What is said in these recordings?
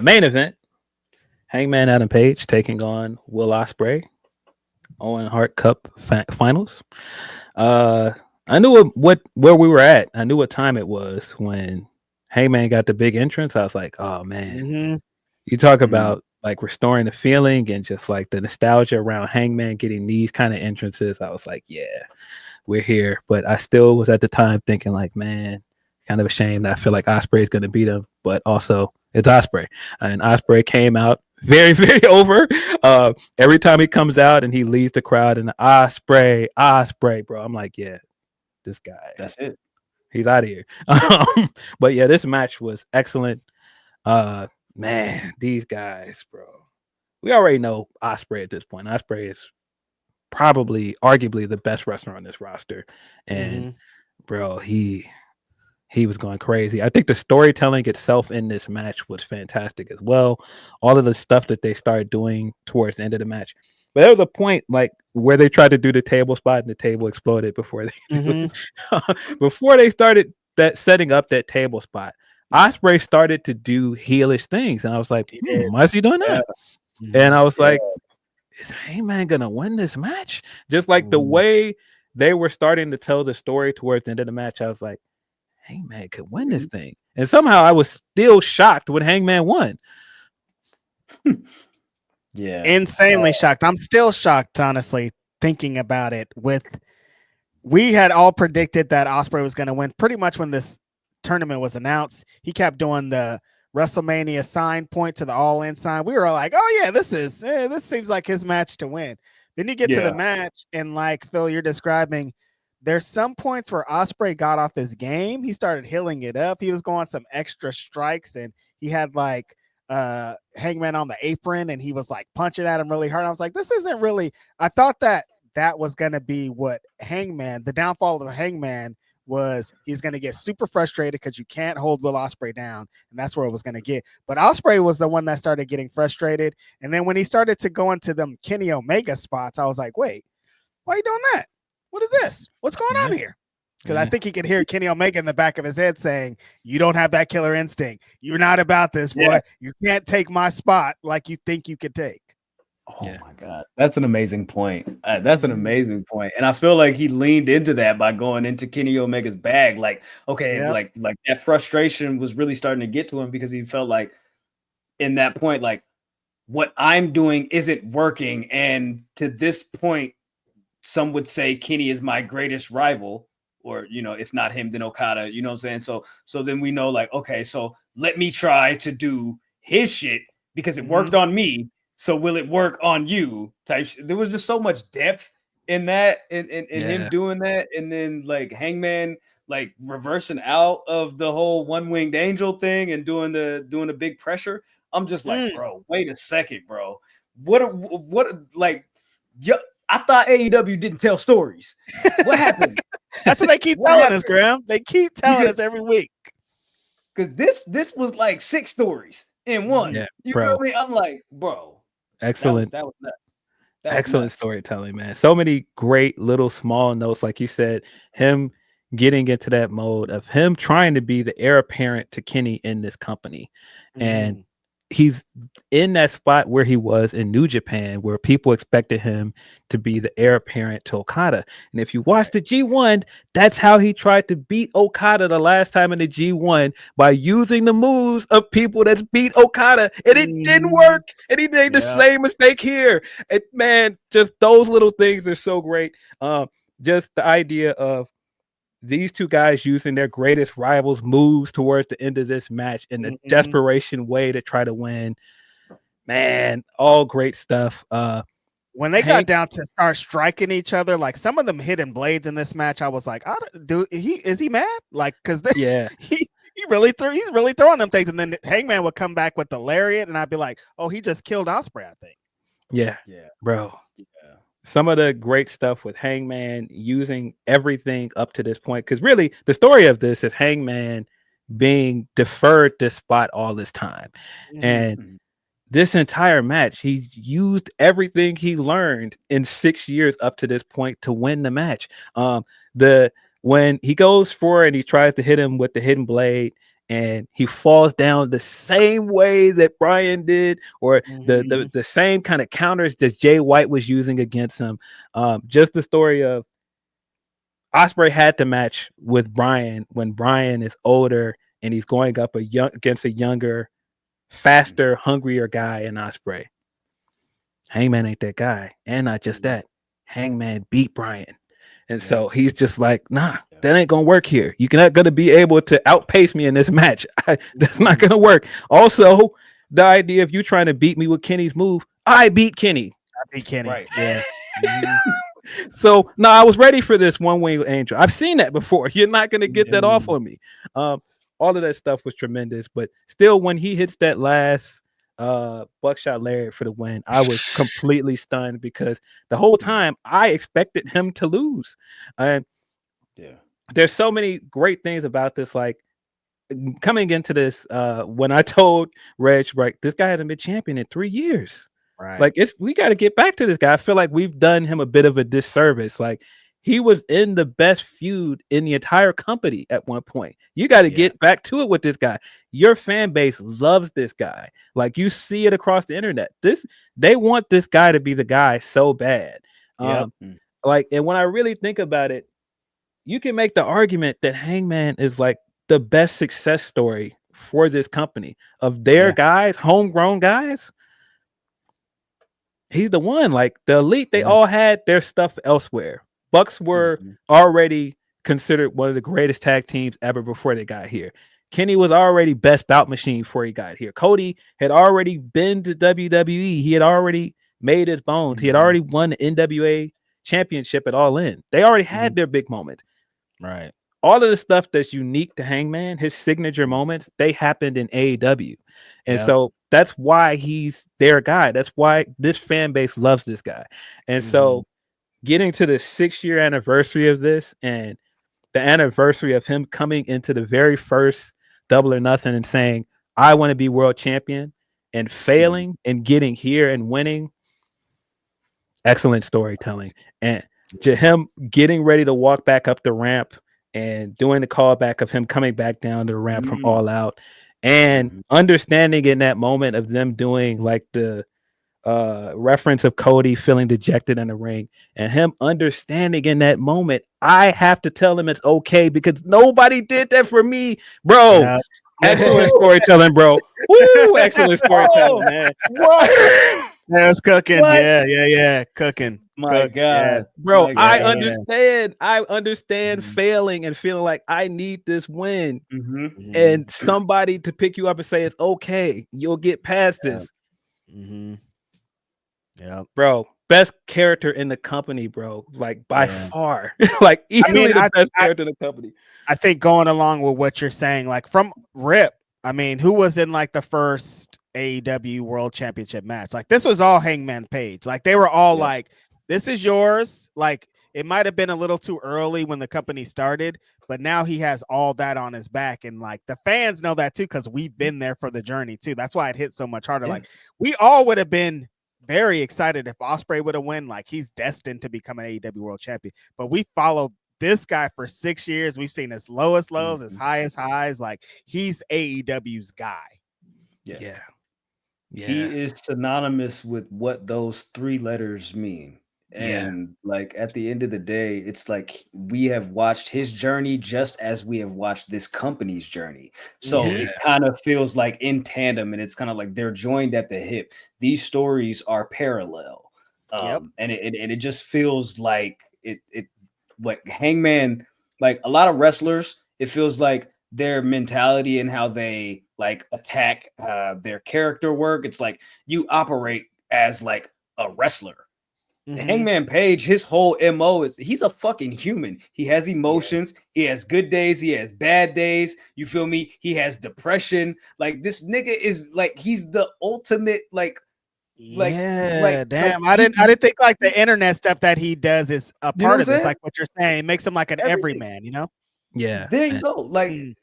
Main event: Hangman Adam Page taking on Will Ospreay. Owen Hart Cup finals. Uh, I knew what where we were at. I knew what time it was when Hangman got the big entrance. I was like, oh man, Mm-hmm. you talk Mm. about like restoring the feeling and just like the nostalgia around Hangman getting these kind of entrances. I was like, yeah, we're here. But I still was at the time thinking like, man, kind of a shame that I feel like Osprey is going to beat him, but also it's Osprey, and Osprey came out very, very over. Every time he comes out and he leads the crowd and Osprey, bro. I'm like, yeah, this guy, That's it. he's out of here. But yeah, this match was excellent. Uh, man, these guys, bro. We already know Osprey at this point. Osprey is probably, arguably, the best wrestler on this roster, and Mm-hmm. bro, he was going crazy. I think the storytelling itself in this match was fantastic as well. All of the stuff that they started doing towards the end of the match. But there was a point like where they tried to do the table spot and the table exploded before they Mm-hmm. before they started that setting up that table spot. Osprey started to do heelish things, and I was like, He did. why is he doing Yeah. that? And Mm-hmm. I was Yeah. like, is Heyman gonna win this match? Just like the Mm-hmm. way they were starting to tell the story towards the end of the match, I was like, Hangman could win this Mhm. thing. And somehow I was still shocked when Hangman won. Yeah. Insanely shocked. I'm still shocked, honestly, thinking about it. We had all predicted that Osprey was going to win pretty much when this tournament was announced. He kept doing the WrestleMania sign point to the All In sign. We were like, oh yeah, this seems like his match to win. Then you get to the Yeah. match, and like Phil, you're describing, there's some points where Osprey got off his game. He started healing it up. He was going some extra strikes, and he had like Hangman on the apron, and he was like punching at him really hard. I was like, this isn't really. I thought that was going to be what Hangman, the downfall of Hangman was. He's going to get super frustrated because you can't hold Will Ospreay down, and that's where it was going to get. But Ospreay was the one that started getting frustrated, and then when he started to go into them Kenny Omega spots, I was like, wait, why are you doing that? What is this? What's going on here? Because I think he could hear Kenny Omega in the back of his head saying, you don't have that killer instinct. You're not about this, boy. Yeah. You can't take my spot like you think you could take. Oh Yeah. my God. That's an amazing point. That's an Mhm. amazing point. And I feel like he leaned into that by going into Kenny Omega's bag. Like, okay, Yep. like that frustration was really starting to get to him because he felt like in that point, like what I'm doing isn't working. And to this point, some would say Kenny is my greatest rival, or if not him, then Okada, you know what I'm saying? So then we know, like, okay, so let me try to do his shit because it worked on me. So will it work on you? Type shit. There was just so much depth in that, in him doing that, and then like Hangman like reversing out of the whole one-winged angel thing and doing the big pressure. I'm just like, bro, wait a second, bro. What like yo, I thought AEW didn't tell stories. What happened? That's what they keep telling us, Graham. They keep telling us every week. Because this was like 6 stories in one. Yeah, You bro. know what I mean? I'm like, bro, Excellent. that was nuts. That was Excellent nuts. storytelling, man. So many great little small notes, like you said, him getting into that mode of him trying to be the heir apparent to Kenny in this company. And he's in that spot where he was in New Japan, where people expected him to be the heir apparent to Okada. And if you watch the G1, that's how he tried to beat Okada the last time in the G1, by using the moves of people that beat Okada. And it didn't work. And he made the same mistake here. And man, just those little things are so great. Just the idea of these two guys using their greatest rivals' moves towards the end of this match in a desperation way to try to win. Man, all great stuff. When they got Hank, down to start striking each other, like some of them hitting blades in this match, I was like, is he mad? Like, because yeah, he's really throwing them things, and then Hangman would come back with the lariat, and I'd be like, oh, he just killed Osprey, I think. yeah, Yeah, bro. yeah. Some of the great stuff with Hangman using everything up to this point, because really the story of this is Hangman being deferred this spot all this time, and this entire match, he used everything he learned in 6 years up to this point to win the match. The when he goes for it and he tries to hit him with the hidden blade, and he falls down the same way that Brian did, or Mm-hmm. the same kind of counters that Jay White was using against him. Just the story of Ospreay had to match with Brian when Brian is older and he's going up against a younger, faster, hungrier guy in Ospreay. Hangman ain't that guy, and not just that, Hangman beat Brian. And so he's just like, nah, that ain't gonna work here. You're not gonna be able to outpace me in this match. That's not gonna work. Also, the idea of you trying to beat me with Kenny's move, I beat Kenny. I beat Kenny. Right. Yeah. So no, I was ready for this one wing angel. I've seen that before. You're not gonna get that off on me. All of that stuff was tremendous, but still, when he hits that last buckshot lariat for the win, I was completely stunned because the whole time I expected him to lose. And there's so many great things about this. Like coming into this, when I told Reg, right, this guy hasn't been champion in 3 years. Right. Like we got to get back to this guy. I feel like we've done him a bit of a disservice. Like he was in the best feud in the entire company at one point. You got to get back to it with this guy. Your fan base loves this guy. Like you see it across the internet. They want this guy to be the guy so bad. Like, and when I really think about it, you can make the argument that Hangman is like the best success story for this company of their guys, homegrown guys. He's the one. Like the Elite, they all had their stuff elsewhere. Bucks were already considered one of the greatest tag teams ever before they got here. Kenny was already best bout machine before he got here. Cody had already been to WWE. He had already made his bones. He had already won the NWA championship at All In. They already had their big moment. Right. All of the stuff that's unique to Hangman, his signature moments, they happened in AEW. And so that's why he's their guy. That's why this fan base loves this guy. And so getting to the 6-year anniversary of this and the anniversary of him coming into the very first Double or Nothing and saying, I want to be world champion, and failing and getting here and winning. Excellent storytelling. And to him getting ready to walk back up the ramp and doing the callback of him coming back down to the ramp from All Out, and understanding in that moment of them doing like the reference of Cody feeling dejected in the ring, and him understanding in that moment, I have to tell him it's okay because nobody did that for me, bro. Excellent storytelling, bro. Woo, excellent storytelling, man. What? That's cooking. What? Yeah. Cooking. My God, bro. My God. I understand failing and feeling like I need this win, and somebody to pick you up and say it's okay. You'll get past this. Yeah, bro. Best character in the company, bro. Like by far, like easily the best character in the company. I think going along with what you're saying, like from Rip, I mean, who was in like the first AEW World Championship match? Like this was all Hangman Page. Like they were all like, "This is yours." Like it might have been a little too early when the company started, but now he has all that on his back, and like the fans know that too because we've been there for the journey too. That's why it hit so much harder. Like we all would have been very excited if Ospreay would have won. Like he's destined to become an AEW World Champion, but we followed this guy for 6 years. We've seen his lowest lows, his highest highs. Like he's AEW's guy. Yeah. He is synonymous with what those 3 letters mean. And like at the end of the day, it's like we have watched his journey just as we have watched this company's journey. So it kind of feels like in tandem, and it's kind of like they're joined at the hip. These stories are parallel. And it just feels like it like Hangman, like a lot of wrestlers, it feels like their mentality and how they like attack their character work. It's like you operate as like a wrestler. Hangman Page, his whole MO is he's a fucking human. He has emotions. He has good days. He has bad days. You feel me? He has depression. Like this nigga is like he's the ultimate like. Damn. I didn't think like the internet stuff that he does is a part of this. Like what you're saying, it makes him like an everyman. You know? Yeah. There you go. Like.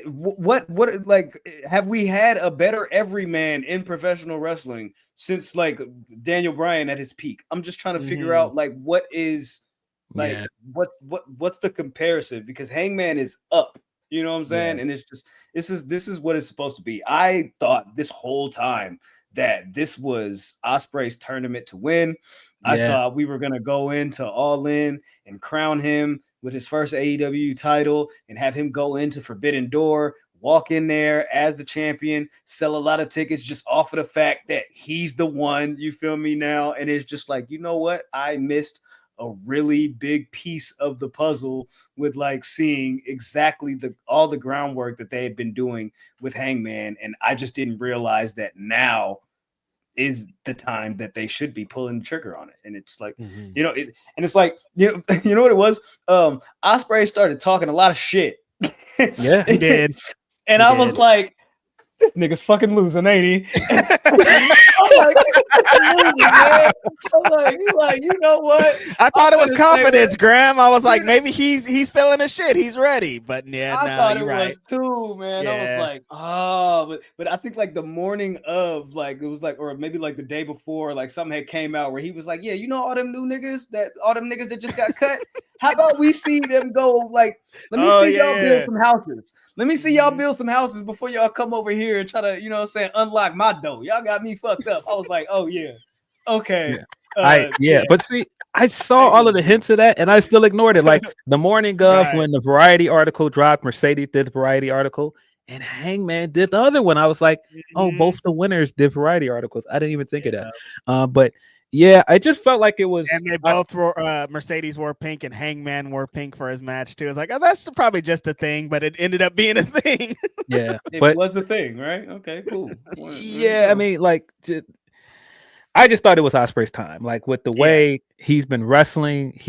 What like have we had a better everyman in professional wrestling since like Daniel Bryan at his peak? I'm just trying to figure out like what is like what's the comparison, because Hangman is up You know what I'm saying? Yeah. And it's just this is what it's supposed to be. I thought this whole time that this was Ospreay's tournament to win. I thought we were gonna go into All In and crown him with his first AEW title and have him go into Forbidden Door, walk in there as the champion, sell a lot of tickets just off of the fact that he's the one. You feel me now? And it's just like, you know what? I missed a really big piece of the puzzle with like seeing exactly all the groundwork that they had been doing with Hangman. And I just didn't realize that now is the time that they should be pulling the trigger on it. And it's like, you know, it's like, you know what it was? Ospreay started talking a lot of shit. Yeah, he did. And I was like, this nigga's fucking losing, ain't he? I'm like, you know what? I thought it was confidence, Graham. I was like, maybe he's feeling his shit. He's ready. But yeah, I thought it was too, man. Yeah. I was like, oh, but I think like the morning of, like, it was like, or maybe like the day before, like something had came out where he was like, yeah, you know all them niggas that just got cut. How about we see them go, like, let me see y'all build some houses. Let me see y'all build some houses before y'all come over here and try to, you know what I'm saying, unlock my door. Y'all got me fucked up. I was like, oh yeah. Okay. But see, I saw all of the hints of that and I still ignored it. Like the morning of when the Variety article dropped, Mercedes did the Variety article and Hangman did the other one. I was like, oh, both the winners did Variety articles. I didn't even think of that. But yeah, I just felt like it was. And they both wore, Mercedes wore pink and Hangman wore pink for his match too. I was like, oh, that's probably just a thing, but it ended up being a thing. Yeah, it was a thing, right? Okay, cool. Yeah, I mean, like, I just thought it was Ospreay's time. Like with the way he's been wrestling,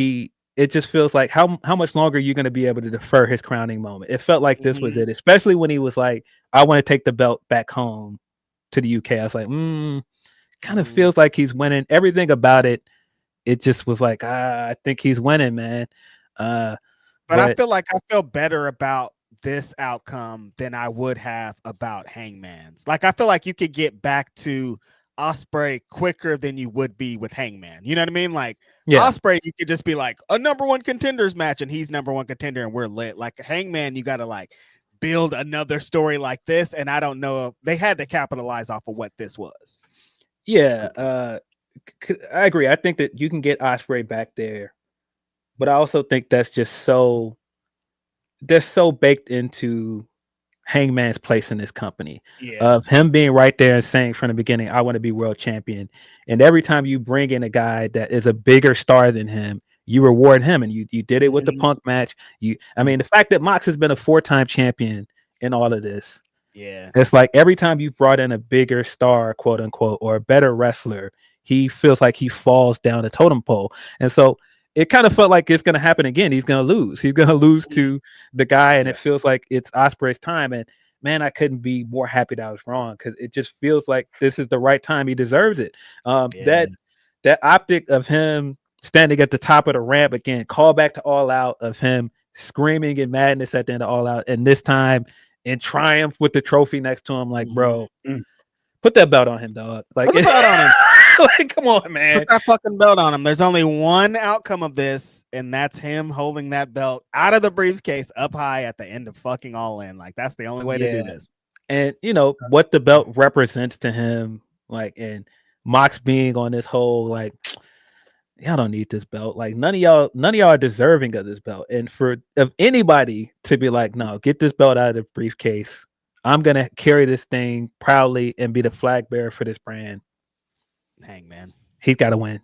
it just feels like how much longer are you going to be able to defer his crowning moment? It felt like this was it, especially when he was like, I want to take the belt back home to the UK. I was like, kind of feels like he's winning. Everything about it, it just was like, I think he's winning, man. But I feel better about this outcome than I would have about Hangman's. Like, I feel like you could get back to Ospreay quicker than you would be with Hangman. You know what I mean? Like Ospreay, you could just be like a number one contenders match and he's number one contender and we're lit. Like Hangman, you got to like build another story like this. And I don't know if they had to capitalize off of what this was. Yeah, I agree. I think that you can get Ospreay back there, but I also think that's just so baked into Hangman's place in this company of him being right there and saying from the beginning, I want to be world champion. And every time you bring in a guy that is a bigger star than him, you reward him. And you did it with the Punk match. I mean, the fact that Mox has been a 4-time champion in all of this. Yeah, it's like every time you've brought in a bigger star, quote unquote, or a better wrestler, he feels like he falls down the totem pole. And so it kind of felt like it's going to happen again. He's going to lose. He's going to lose to the guy, and it feels like it's Ospreay's time. And man, I couldn't be more happy that I was wrong because it just feels like this is the right time. He deserves it. That optic of him standing at the top of the ramp again, call back to All Out of him screaming in madness at the end of All Out, and this time in triumph with the trophy next to him, like, bro, put that belt on him, dog. Like, put the belt on him. Like, come on, man. Put that fucking belt on him. There's only one outcome of this, and that's him holding that belt out of the briefcase up high at the end of fucking All In. Like, that's the only way to do this. And, you know, what the belt represents to him, like, and Mox being on this whole, like, y'all don't need this belt. Like none of y'all are deserving of this belt. And of anybody to be like, no, get this belt out of the briefcase. I'm gonna carry this thing proudly and be the flag bearer for this brand. Hangman, he's got to win.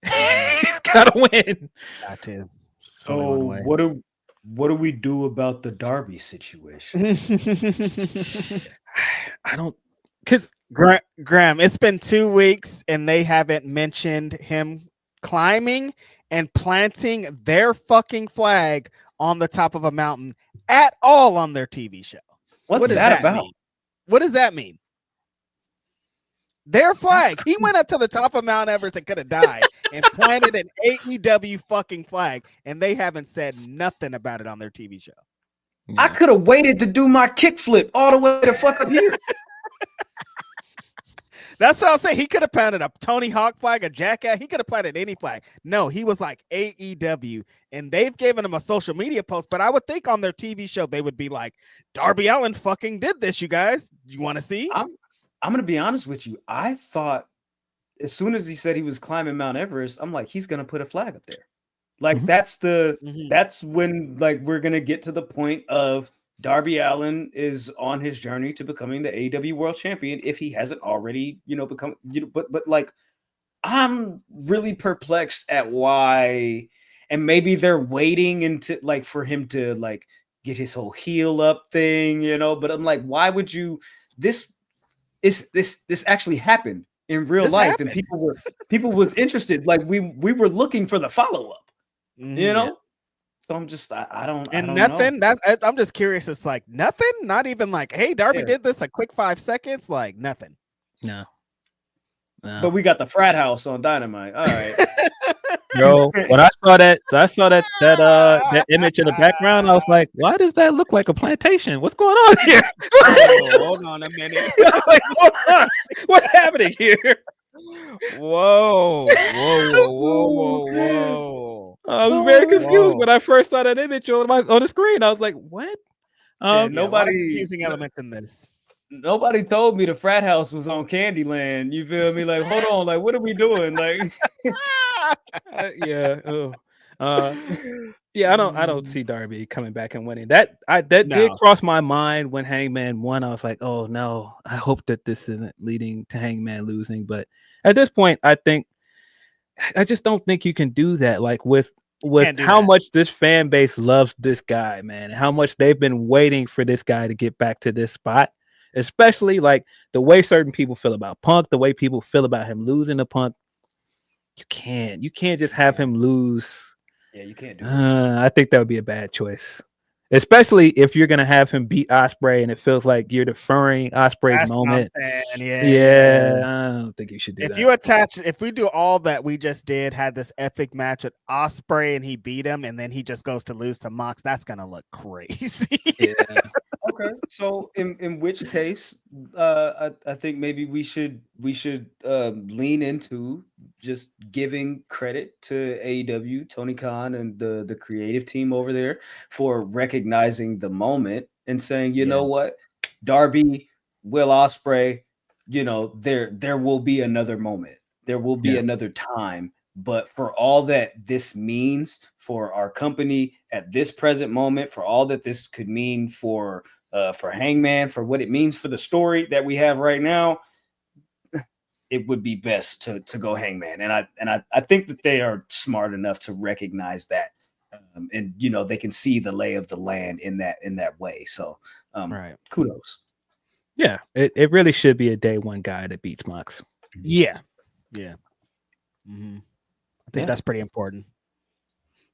He's got to win. Got to. So what do we do about the Darby situation? I don't. Cause Graham, it's been 2 weeks and they haven't mentioned him climbing and planting their fucking flag on the top of a mountain at all on their TV show. What's that about? Mean? What does that mean? Their flag. He went up to the top of Mount Everest and could have died and planted an AEW fucking flag, and they haven't said nothing about it on their TV show. Yeah. I could have waited to do my kickflip all the way to fuck up here. That's what I'll say. He could have planted a Tony Hawk flag, a jackass. He could have planted any flag. No, he was like AEW, and they've given him a social media post. But I would think on their TV show they would be like, Darby Allin fucking did this. You guys, you want to see? I'm gonna be honest with you. I thought as soon as he said he was climbing Mount Everest, I'm like, he's gonna put a flag up there. Like that's when like we're gonna get to the point of Darby Allin is on his journey to becoming the AEW World Champion if he hasn't already, become. But like, I'm really perplexed at why, and maybe they're waiting into like for him to like get his whole heel up thing, But I'm like, why would you? This actually happened in real life, and people was interested. Like we were looking for the follow up, Yeah. So I'm just I don't nothing. know. I'm just curious. It's like nothing. Not even like, hey, Darby did this a quick 5 seconds. Like nothing. No. But we got the frat house on Dynamite. All right. Yo, when I saw that image in the background, I was like, why does that look like a plantation? What's going on here? Hold on a minute. Like, what's happening here? Whoa. I was very confused when I first saw that image on the screen. I was like, what? Nobody confusing elements in this. Nobody told me the frat house was on Candyland. You feel me? Like, hold on, like, what are we doing? Like, yeah. I don't see Darby coming back and winning. That did cross my mind when Hangman won. I was like, oh no, I hope that this isn't leading to Hangman losing. But at this point, I just don't think you can do that. Like with how much this fan base loves this guy, man, and how much they've been waiting for this guy to get back to this spot. Especially like the way certain people feel about Punk, the way people feel about him losing to Punk. You can't just have him lose. Yeah, you can't do that. I think that would be a bad choice. Especially if you're gonna have him beat Ospreay and it feels like you're deferring Ospreay's moment. Yeah, I don't think you should do that. If we do all that we just did, had this epic match with Ospreay and he beat him, and then he just goes to lose to Mox, that's gonna look crazy. Yeah. Okay, so in which case, I think maybe we should lean into just giving credit to AEW, Tony Khan, and the creative team over there for recognizing the moment and saying, you know what, Darby, Will Ospreay, there will be another moment, there will be another time. But for all that this means for our company at this present moment, for all that this could mean for Hangman, for what it means for the story that we have right now, it would be best to go Hangman. And I think that they are smart enough to recognize that, and they can see the lay of the land in that way. So kudos. Yeah, it really should be a day one guy that beats Mox. Yeah. Mm-hmm. I think that's pretty important.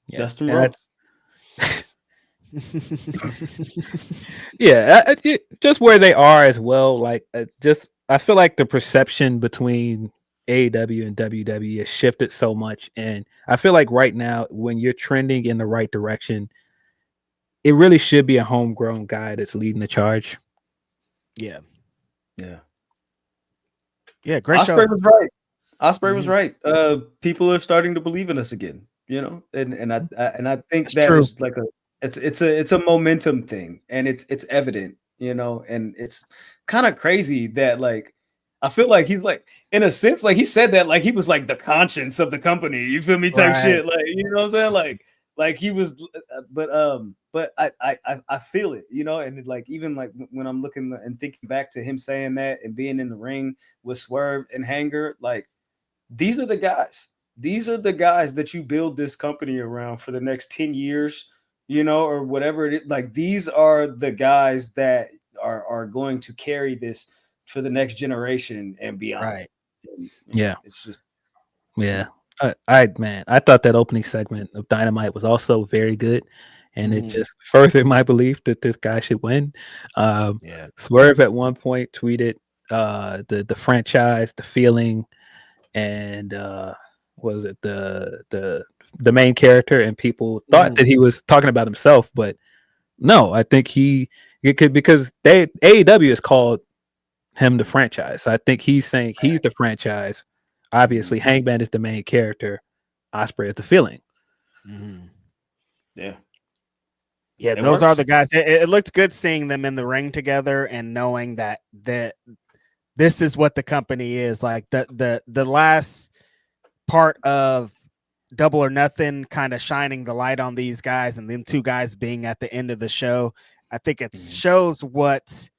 Yeah. Dustin Rhodes. Just where they are as well. Like, I feel like the perception between AEW and WWE has shifted so much, and I feel like right now, when you're trending in the right direction, it really should be a homegrown guy that's leading the charge. Yeah. Great Ospreay show. Was right. Ospreay was right. People are starting to believe in us again. And I think that's that is like it's a momentum thing, and it's evident, and it's kind of crazy that like I feel like he's like, in a sense, like he said that like he was like the conscience of the company, you feel me, type shit, like, you know what I'm saying, like he was, but I feel it, and like even like when I'm looking and thinking back to him saying that and being in the ring with Swerve and Hanger, like these are the guys that you build this company around for the next 10 years, or whatever it is. Like these are the guys that are going to carry this for the next generation and beyond. Right. And, it's just I thought that opening segment of Dynamite was also very good, and it just furthered my belief that this guy should win. Swerve at one point tweeted the franchise, the feeling, and was it the main character, and people thought that he was talking about himself, but no, I think it could, because AEW is called him the franchise. So I think he's saying he's the franchise. Obviously, Hangman is the main character. Ospreay is the feeling. Yeah. Yeah, It those are works. the guys. It looked good seeing them in the ring together and knowing that this is what the company is. Like the last part of Double or Nothing kind of shining the light on these guys and them two guys being at the end of the show. I think it shows what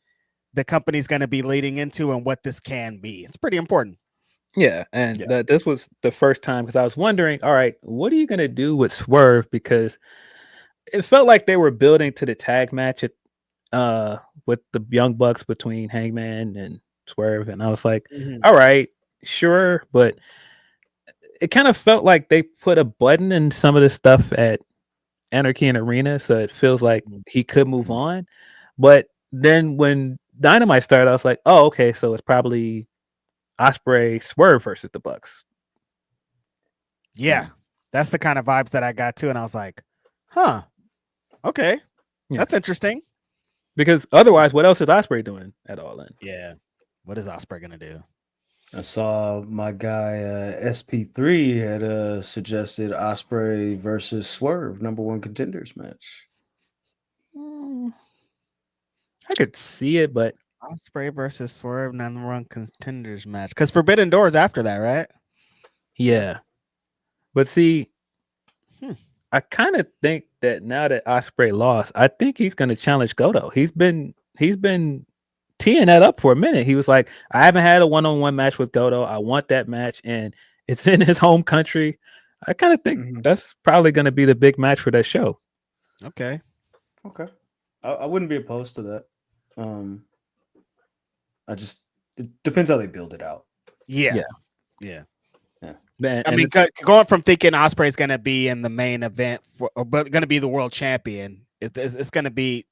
the company's going to be leading into and what this can be. It's pretty important. Yeah, and this was the first time because I was wondering, all right, what are you going to do with Swerve? Because it felt like they were building to the tag match with the Young Bucks between Hangman and Swerve, and I was like, all right, sure, but it kind of felt like they put a button in some of the stuff at Anarchy and Arena, so it feels like he could move on. But then when Dynamite started, I was like, oh, okay, so it's probably Ospreay Swerve versus the Bucks. Yeah, that's the kind of vibes that I got too, and I was like, huh, okay, that's interesting. Because otherwise, what else is Ospreay doing at All In? Yeah, what is Ospreay gonna do? I saw my guy SP3 had suggested Ospreay versus Swerve #1 contenders match. I could see it, but Ospreay versus Swerve #1 contenders match because Forbidden Doors after that, right? Yeah, but see, I kind of think that now that Ospreay lost, I think he's going to challenge Goto. He's been teeing that up for a minute. He was like, I haven't had a one-on-one match with Goto. I want that match, and it's in his home country. I kind of think that's probably going to be the big match for that show. Okay. I wouldn't be opposed to that. It depends how they build it out. Yeah. Man, I mean, going from thinking Ospreay is going to be in the main event, but going to be the world champion, it's going to be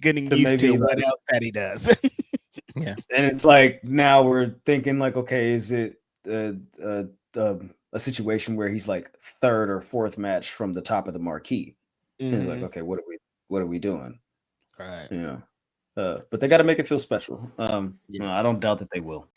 getting used to what else that he does. And it's like now we're thinking like, okay, is it a situation where he's like third or fourth match from the top of the marquee? And it's like, okay, what are we doing? Right. Yeah. But they got to make it feel special. I don't doubt that they will.